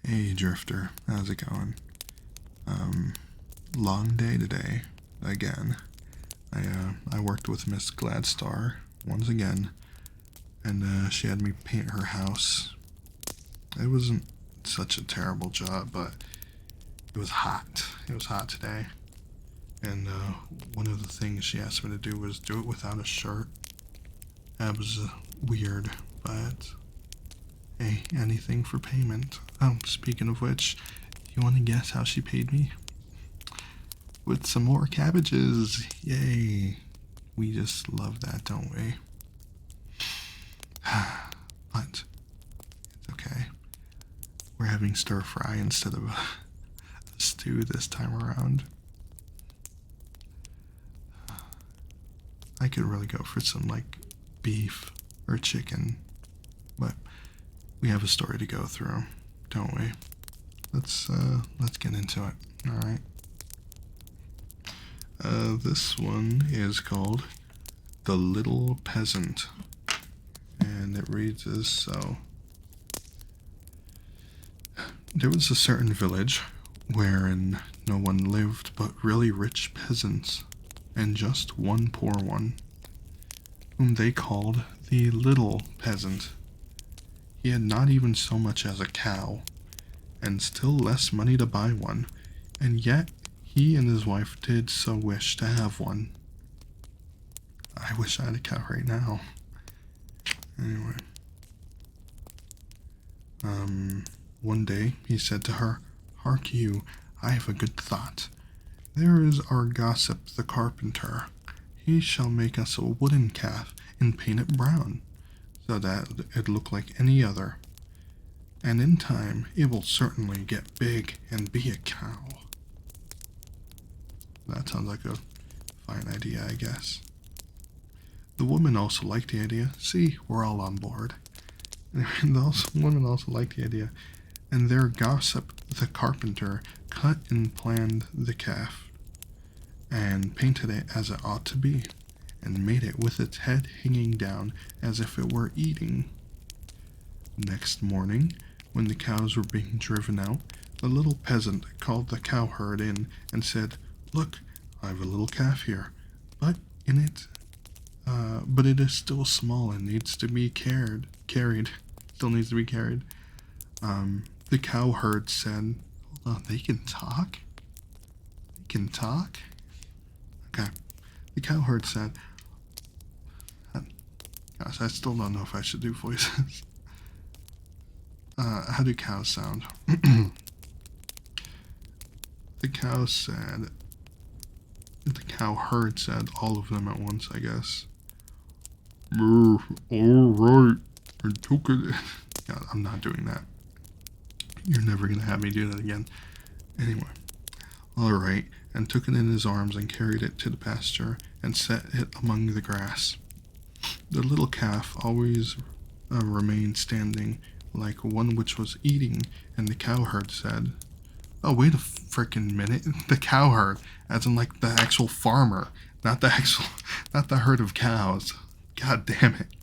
Hey Drifter, how's it going? Long day today, again. I worked with Miss Gladstar once again, and she had me paint her house. It wasn't such a terrible job, but it was hot. It was hot today, and one of the things she asked me to do was do it without a shirt. That was weird, but hey, anything for payment. Oh, speaking of which, you want to guess how she paid me? With some more cabbages. Yay. We just love that, don't we? But it's okay. We're having stir fry instead of a stew this time around. I could really go for some like beef or chicken, but we have a story to go through, don't we? Let's get into it. All right. This one is called The Little Peasant, and it reads as so. There was a certain village wherein no one lived but really rich peasants, and just one poor one, whom they called the Little Peasant. He had not even so much as a cow, and still less money to buy one, and yet he and his wife did so wish to have one. I wish I had a cow right now. Anyway. One day he said to her, "Hark you, I have a good thought. There is our gossip the carpenter. He shall make us a wooden calf and paint it brown, so that it look like any other. And in time it will certainly get big and be a cow." That sounds like a fine idea, I guess. The woman also liked the idea. See, we're all on board. And the woman also liked the idea. And their gossip, the carpenter, cut and planned the calf, and painted it as it ought to be, and made it with its head hanging down as if it were eating. Next morning, when the cows were being driven out, the little peasant called the cowherd in and said, "Look, I have a little calf here, but it is still small and needs to be carried. Still needs to be carried." The cowherd said, "Hold on, they can talk? They can talk?" Okay. The cowherd said, gosh, I still don't know if I should do voices. How do cows sound? The cowherd said all of them at once, I guess. "All right, I took it." God, I'm not doing that. You're never gonna have me do that again. Anyway, all right, and took it in his arms and carried it to the pasture and set it among the grass. The little calf always remained standing like one which was eating, and the cowherd said, "Oh, wait a frickin' minute." The cowherd, as in like the actual farmer, not the herd of cows. God damn it.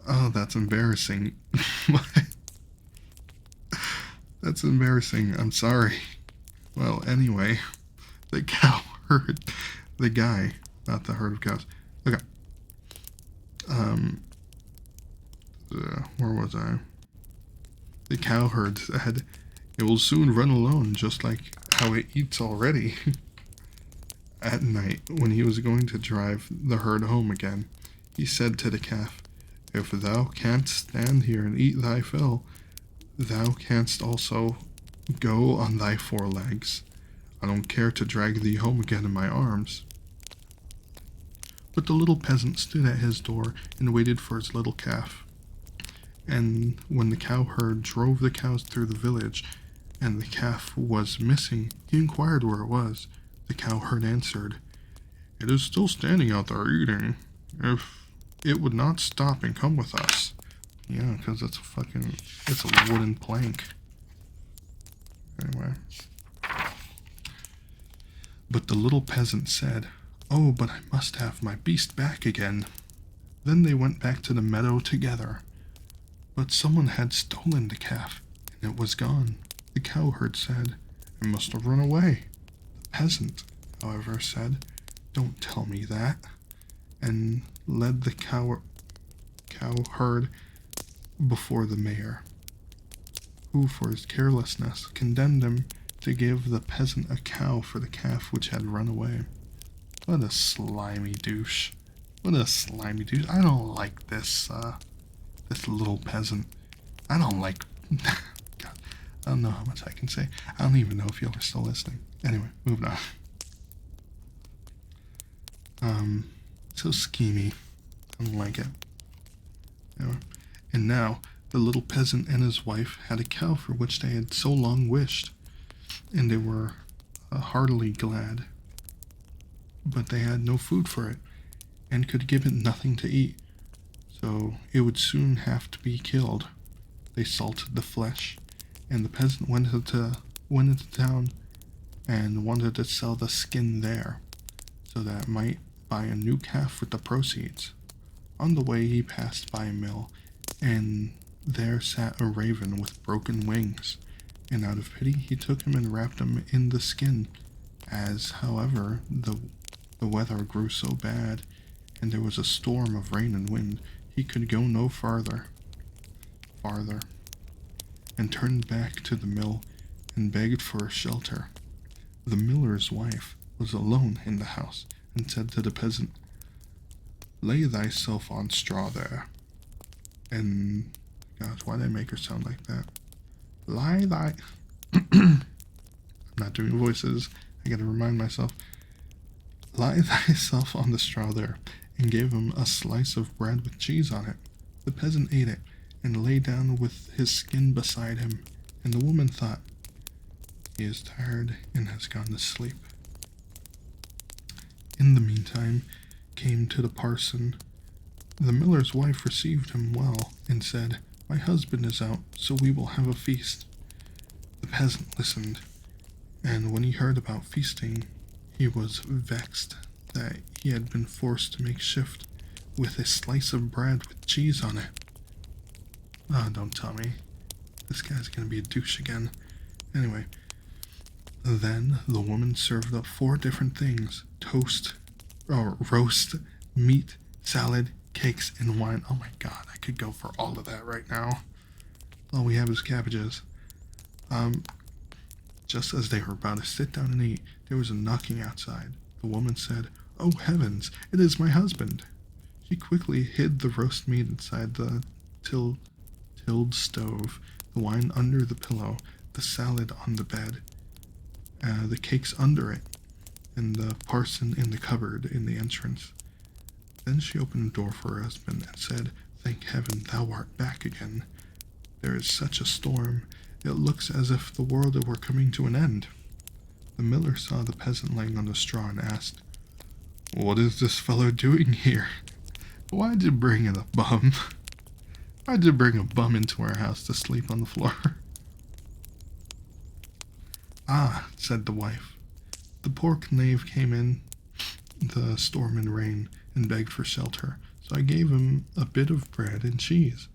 Oh, that's embarrassing. That's embarrassing. I'm sorry. Well, anyway, the cowherd, the guy, not the herd of cows. Okay. Where was I? The cowherd said, "It will soon run alone, just like how it eats already." At night, when he was going to drive the herd home again, he said to the calf, "If thou canst stand here and eat thy fill, thou canst also go on thy 4 legs. I don't care to drag thee home again in my arms." But the little peasant stood at his door and waited for his little calf. And when the cowherd drove the cows through the village, and the calf was missing, he inquired where it was. The cowherd answered, "It is still standing out there eating. If it would not stop and come with us." Yeah, because it's a wooden plank. Anyway. But the little peasant said, "Oh, but I must have my beast back again." Then they went back to the meadow together. But someone had stolen the calf, and It was gone. The cowherd said, "I must have run away." The peasant, however, said, "Don't tell me that," and led the cowherd before the mayor, who, for his carelessness, condemned him to give the peasant a cow for the calf which had run away. What a slimy douche. What a slimy douche. I don't like this little peasant. I don't like... God, I don't know how much I can say. I don't even know if y'all are still listening. Anyway, moving on. So schemy. I don't like it. Anyway. And now, the little peasant and his wife had a cow for which they had so long wished, and they were heartily glad. But they had no food for it, and could give it nothing to eat, so it would soon have to be killed. They salted the flesh, and the peasant went into town and wanted to sell the skin there, so that it might buy a new calf with the proceeds. On the way he passed by a mill, and there sat a raven with broken wings, and out of pity he took him and wrapped him in the skin. As, however, the weather grew so bad, and there was a storm of rain and wind, he could go no farther, and turned back to the mill and begged for a shelter. The miller's wife was alone in the house, and said to the peasant, "Lay thyself on straw there." And, gosh, why did I make her sound like that? I'm not doing voices. I gotta remind myself. "Lie thyself on the straw there," and gave him a slice of bread with cheese on it. The peasant ate it, and lay down with his skin beside him, and the woman thought, "He is tired and has gone to sleep." In the meantime came to the parson. The miller's wife received him well, and said, "My husband is out, so we will have a feast." The peasant listened, and when he heard about feasting, he was vexed that he had been forced to make shift with a slice of bread with cheese on it. Oh, don't tell me. This guy's gonna be a douche again. Anyway, then the woman served up 4 different things: roast, meat, salad, cakes, and wine. Oh my god, I could go for all of that right now. All we have is cabbages. Just as they were about to sit down and eat, there was a knocking outside. The woman said, "Oh heavens, it is my husband." She quickly hid the roast meat inside the tilled stove, the wine under the pillow, the salad on the bed, the cakes under it, and the parson in the cupboard in the entrance. Then she opened the door for her husband and said, "Thank heaven thou art back again. There is such a storm, it looks as if the world were coming to an end." The miller saw the peasant lying on the straw and asked, "What is this fellow doing here? Why'd you bring in a bum? Why'd you bring a bum into our house to sleep on the floor?" "Ah," said the wife, "the poor knave came in the storm and rain and begged for shelter, so I gave him a bit of bread and cheese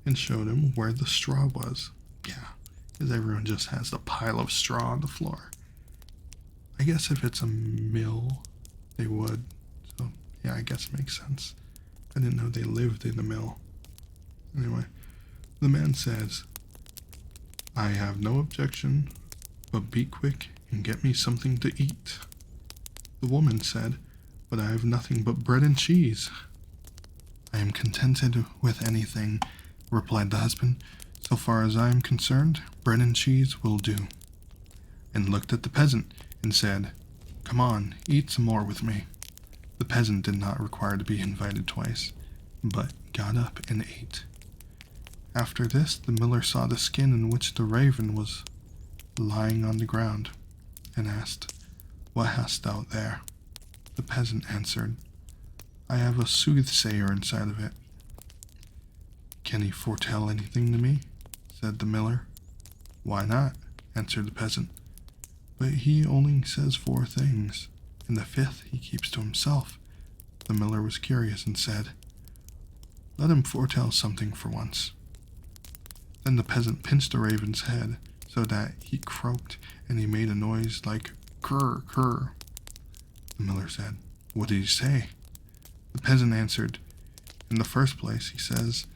and showed him where the straw was." Yeah, because everyone just has a pile of straw on the floor. I guess if it's a mill, they would. So, yeah, I guess it makes sense. I didn't know they lived in a mill. Anyway, the man says, "I have no objection, but be quick and get me something to eat." The woman said, "But I have nothing but bread and cheese." "I am contented with anything," replied the husband. "So far as I am concerned, bread and cheese will do," and looked at the peasant and said, "Come on, eat some more with me." The peasant did not require to be invited twice, but got up and ate. After this, the miller saw the skin in which the raven was lying on the ground, and asked, "What hast thou there?" The peasant answered, "I have a soothsayer inside of it." "Can he foretell anything to me?" said the miller. "Why not?" answered the peasant. "But he only says 4 things, and the 5th he keeps to himself." The miller was curious and said, "Let him foretell something for once." Then the peasant pinched the raven's head so that he croaked, and he made a noise like "Krr, krr." The miller said, "What did he say?" The peasant answered, "In the first place, he says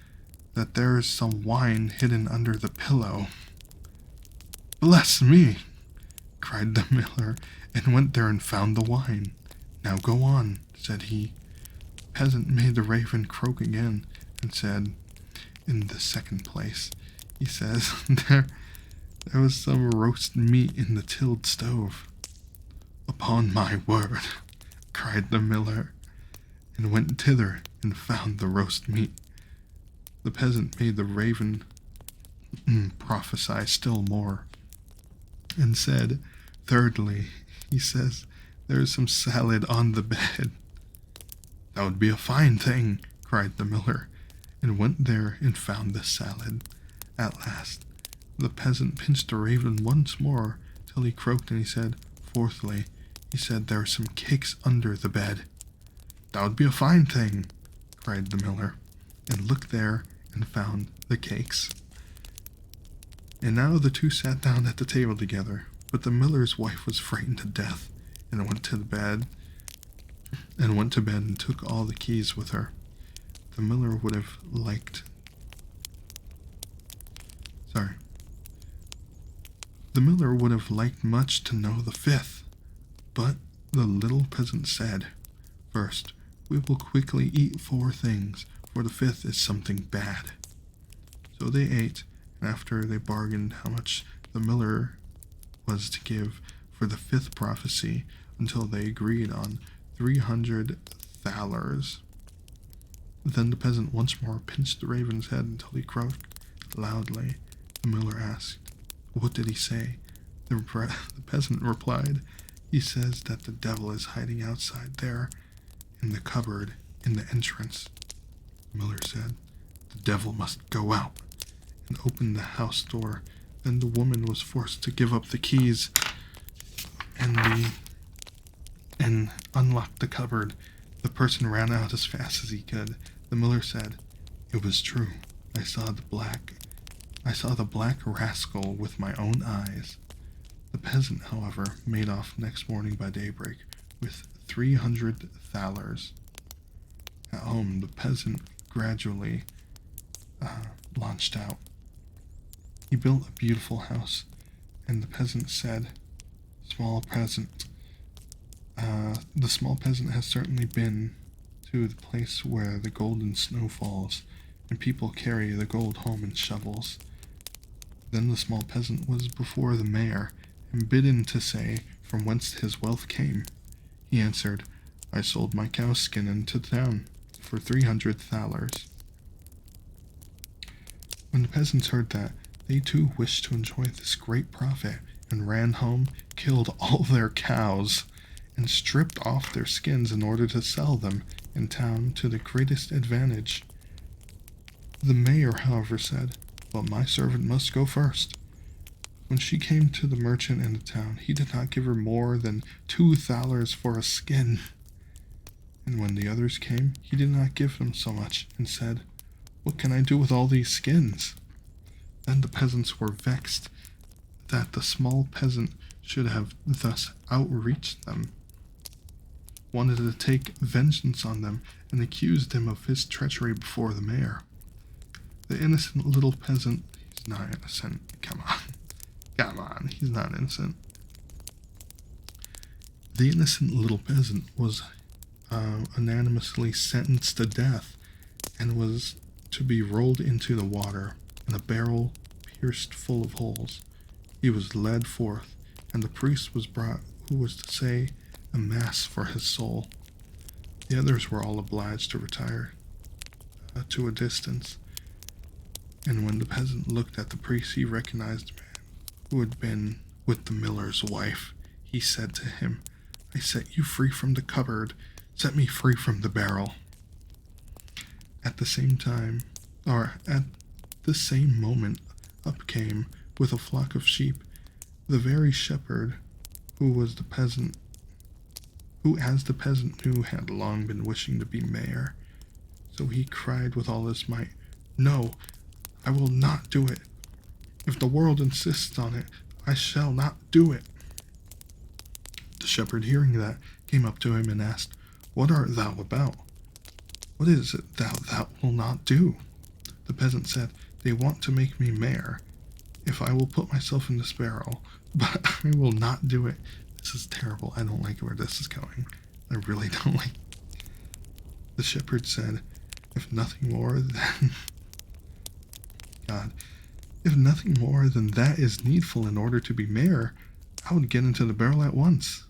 that there is some wine hidden under the pillow." "Bless me!" cried the miller, and went there and found the wine. "Now go on," said he. The peasant made the raven croak again, and said, "In the second place, he says, there was some roast meat in the tilled stove." "Upon my word," cried the miller, and went thither and found the roast meat. The peasant made the raven prophesy still more, and said, "Thirdly, he says, there is some salad on the bed." "That would be a fine thing," cried the miller, and went there and found the salad. At last, the peasant pinched the raven once more till he croaked, and he said, "Fourthly, he said there are some cakes under the bed." "That would be a fine thing," cried the miller, and looked there and found the cakes. And now the two sat down at the table together, but the miller's wife was frightened to death, and went to bed and took all the keys with her. The miller would have liked much to know the fifth, but the little peasant said, "First, we will quickly eat 4 things, for the fifth is something bad." So they ate, and after they bargained how much the miller was to give for the 5th prophecy, until they agreed on 300 thalers. Then the peasant once more pinched the raven's head until he croaked loudly. The miller asked, "What did he say?" The peasant replied, "He says that the devil is hiding outside there, in the cupboard, in the entrance." The miller said, "The devil must go out," and opened the house door. Then the woman was forced to give up the keys and unlocked the cupboard. The person ran out as fast as he could. The miller said, "It was true. I saw the black rascal with my own eyes." The peasant, however, made off next morning by daybreak with 300 thalers. At home, the peasant gradually launched out. He built a beautiful house, and the peasant said, the small peasant has certainly been to the place where the golden snow falls, and people carry the gold home in shovels. Then the small peasant was before the mayor, and bidden to say from whence his wealth came. He answered, "I sold my cow's skin into town for 300 thalers. When the peasants heard that, they too wished to enjoy this great profit, and ran home, killed all their cows, and stripped off their skins in order to sell them in town to the greatest advantage. The mayor, however, said, "But my servant must go first." When she came to the merchant in the town, he did not give her more than 2 thalers for a skin. And when the others came, he did not give them so much, and said, "What can I do with all these skins?" Then the peasants were vexed that the small peasant should have thus outreached them, wanted to take vengeance on them, and accused him of his treachery before the mayor. The innocent little peasant, he's not innocent, come on, he's not innocent. The innocent little peasant was unanimously sentenced to death, and was to be rolled into the water in a barrel pierced full of holes. He was led forth, and the priest was brought, who was to say a mass for his soul. The others were all obliged to retire to a distance, and when the peasant looked at the priest, he recognized the man who had been with the miller's wife. He said to him, "I set you free from the cupboard, set me free from the barrel." At the same moment, up came, with a flock of sheep, the very shepherd who, as the peasant knew, had long been wishing to be mayor. So he cried with all his might, "No, I will not do it. If the world insists on it, I shall not do it." The shepherd, hearing that, came up to him and asked, "What art thou about? What is it thou wilt not do?" The peasant said, "They want to make me mayor, if I will put myself in this barrel, but I will not do it." This is terrible. I don't like where this is going. I really don't like. The shepherd said, "If nothing more than God, if nothing more than that is needful in order to be mayor, I would get into the barrel at once."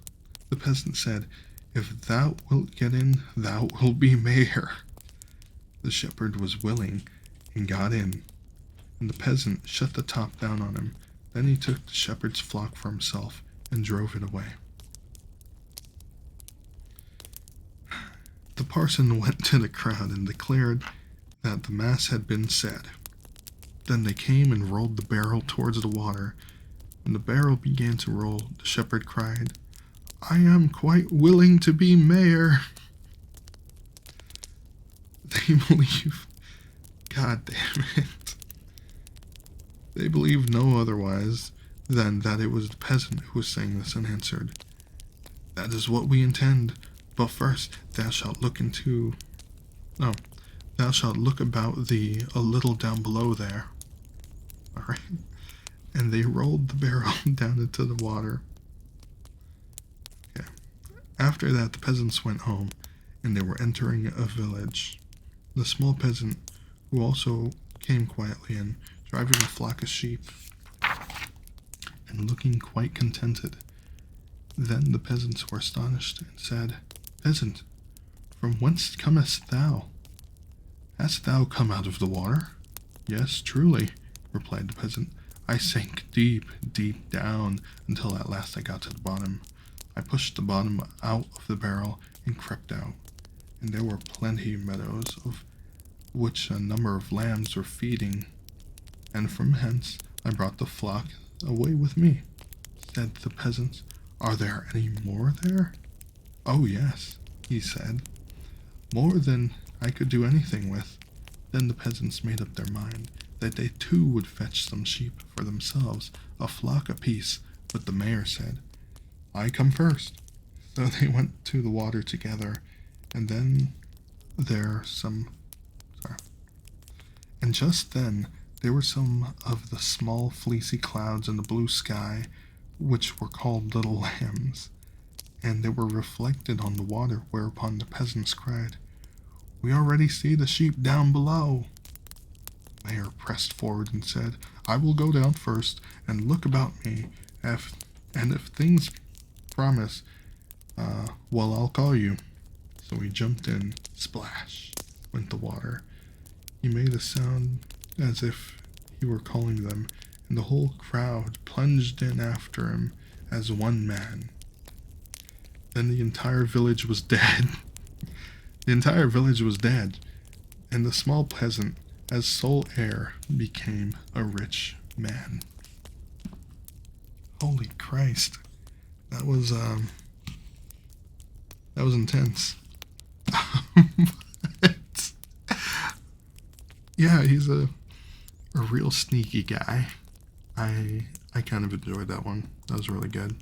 The peasant said, "If thou wilt get in, thou wilt be mayor." The shepherd was willing and got in, and the peasant shut the top down on him. Then he took the shepherd's flock for himself and drove it away. The parson went to the crowd and declared that the mass had been said. Then they came and rolled the barrel towards the water. When the barrel began to roll, the shepherd cried, "I am quite willing to be mayor." They believe, God damn it. They believed no otherwise than that it was the peasant who was saying this, and answered, "That is what we intend. But first thou shalt look about thee a little down below there." Alright. And they rolled the barrel down into the water. Okay. After that, the peasants went home, and they were entering a village. The small peasant, who also came quietly in, driving a flock of sheep, and looking quite contented. Then the peasants were astonished, and said, "Peasant, from whence comest thou? Hast thou come out of the water?" "Yes, truly," replied the peasant. "I sank deep, deep down, until at last I got to the bottom. I pushed the bottom out of the barrel and crept out, and there were plenty of meadows, of which a number of lambs were feeding, and from hence I brought the flock away with me." Said the peasants, "Are there any more there?" "Oh, yes," he said, "more than I could do anything with." Then the peasants made up their mind that they too would fetch some sheep for themselves, a flock apiece, but the mayor said, "I come first." So they went to the water together, and just then there were some of the small fleecy clouds in the blue sky, which were called little lambs, and they were reflected on the water, whereupon the peasants cried, "We already see the sheep down below." The mayor pressed forward and said, "I will go down first and look about me, and if things promise, I'll call you." So he jumped in. Splash went the water. He made a sound as if he were calling them, and the whole crowd plunged in after him as one man. Then the entire village was dead. The entire village was dead, and the small peasant, as sole heir, became a rich man. Holy Christ. That was intense. But, yeah, he's a real sneaky guy. I kind of enjoyed that one. That was really good.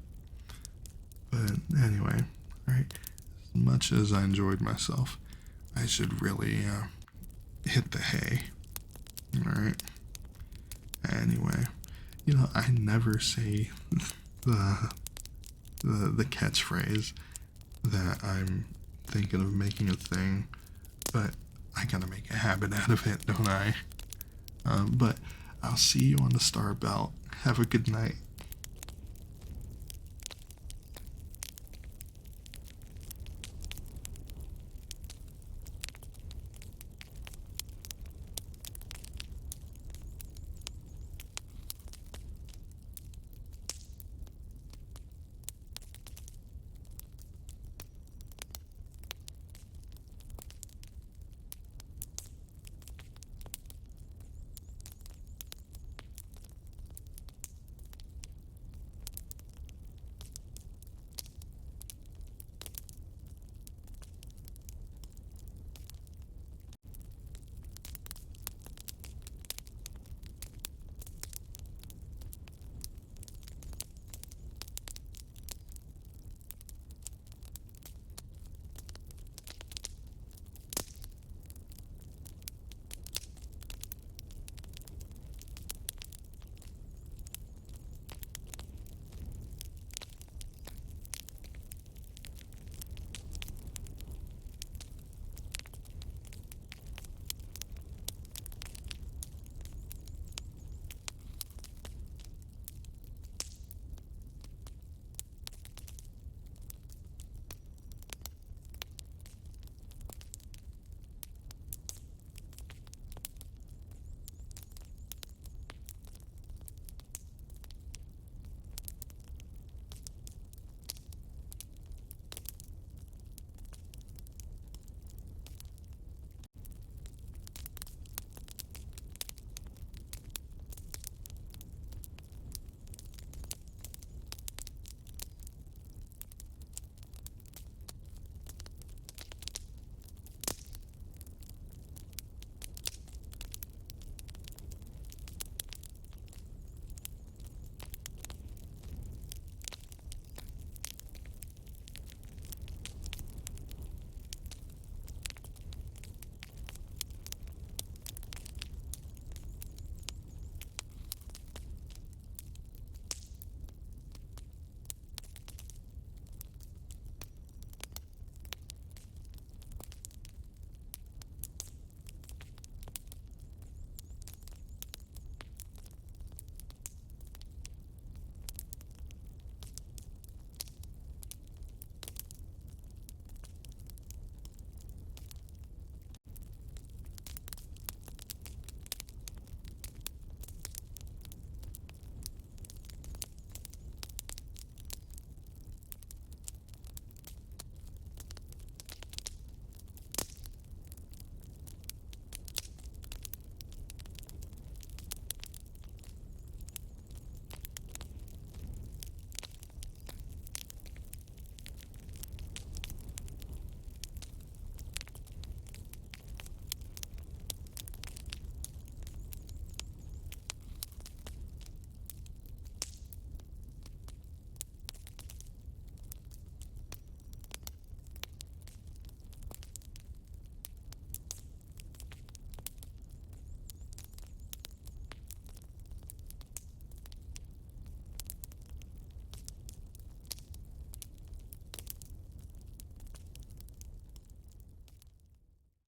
But anyway, right? As much as I enjoyed myself, I should really hit the hay. Alright? Anyway, I never say the catchphrase that I'm thinking of making a thing, but I gotta make a habit out of it, don't I? But I'll see you on the Star Belt. Have a good night.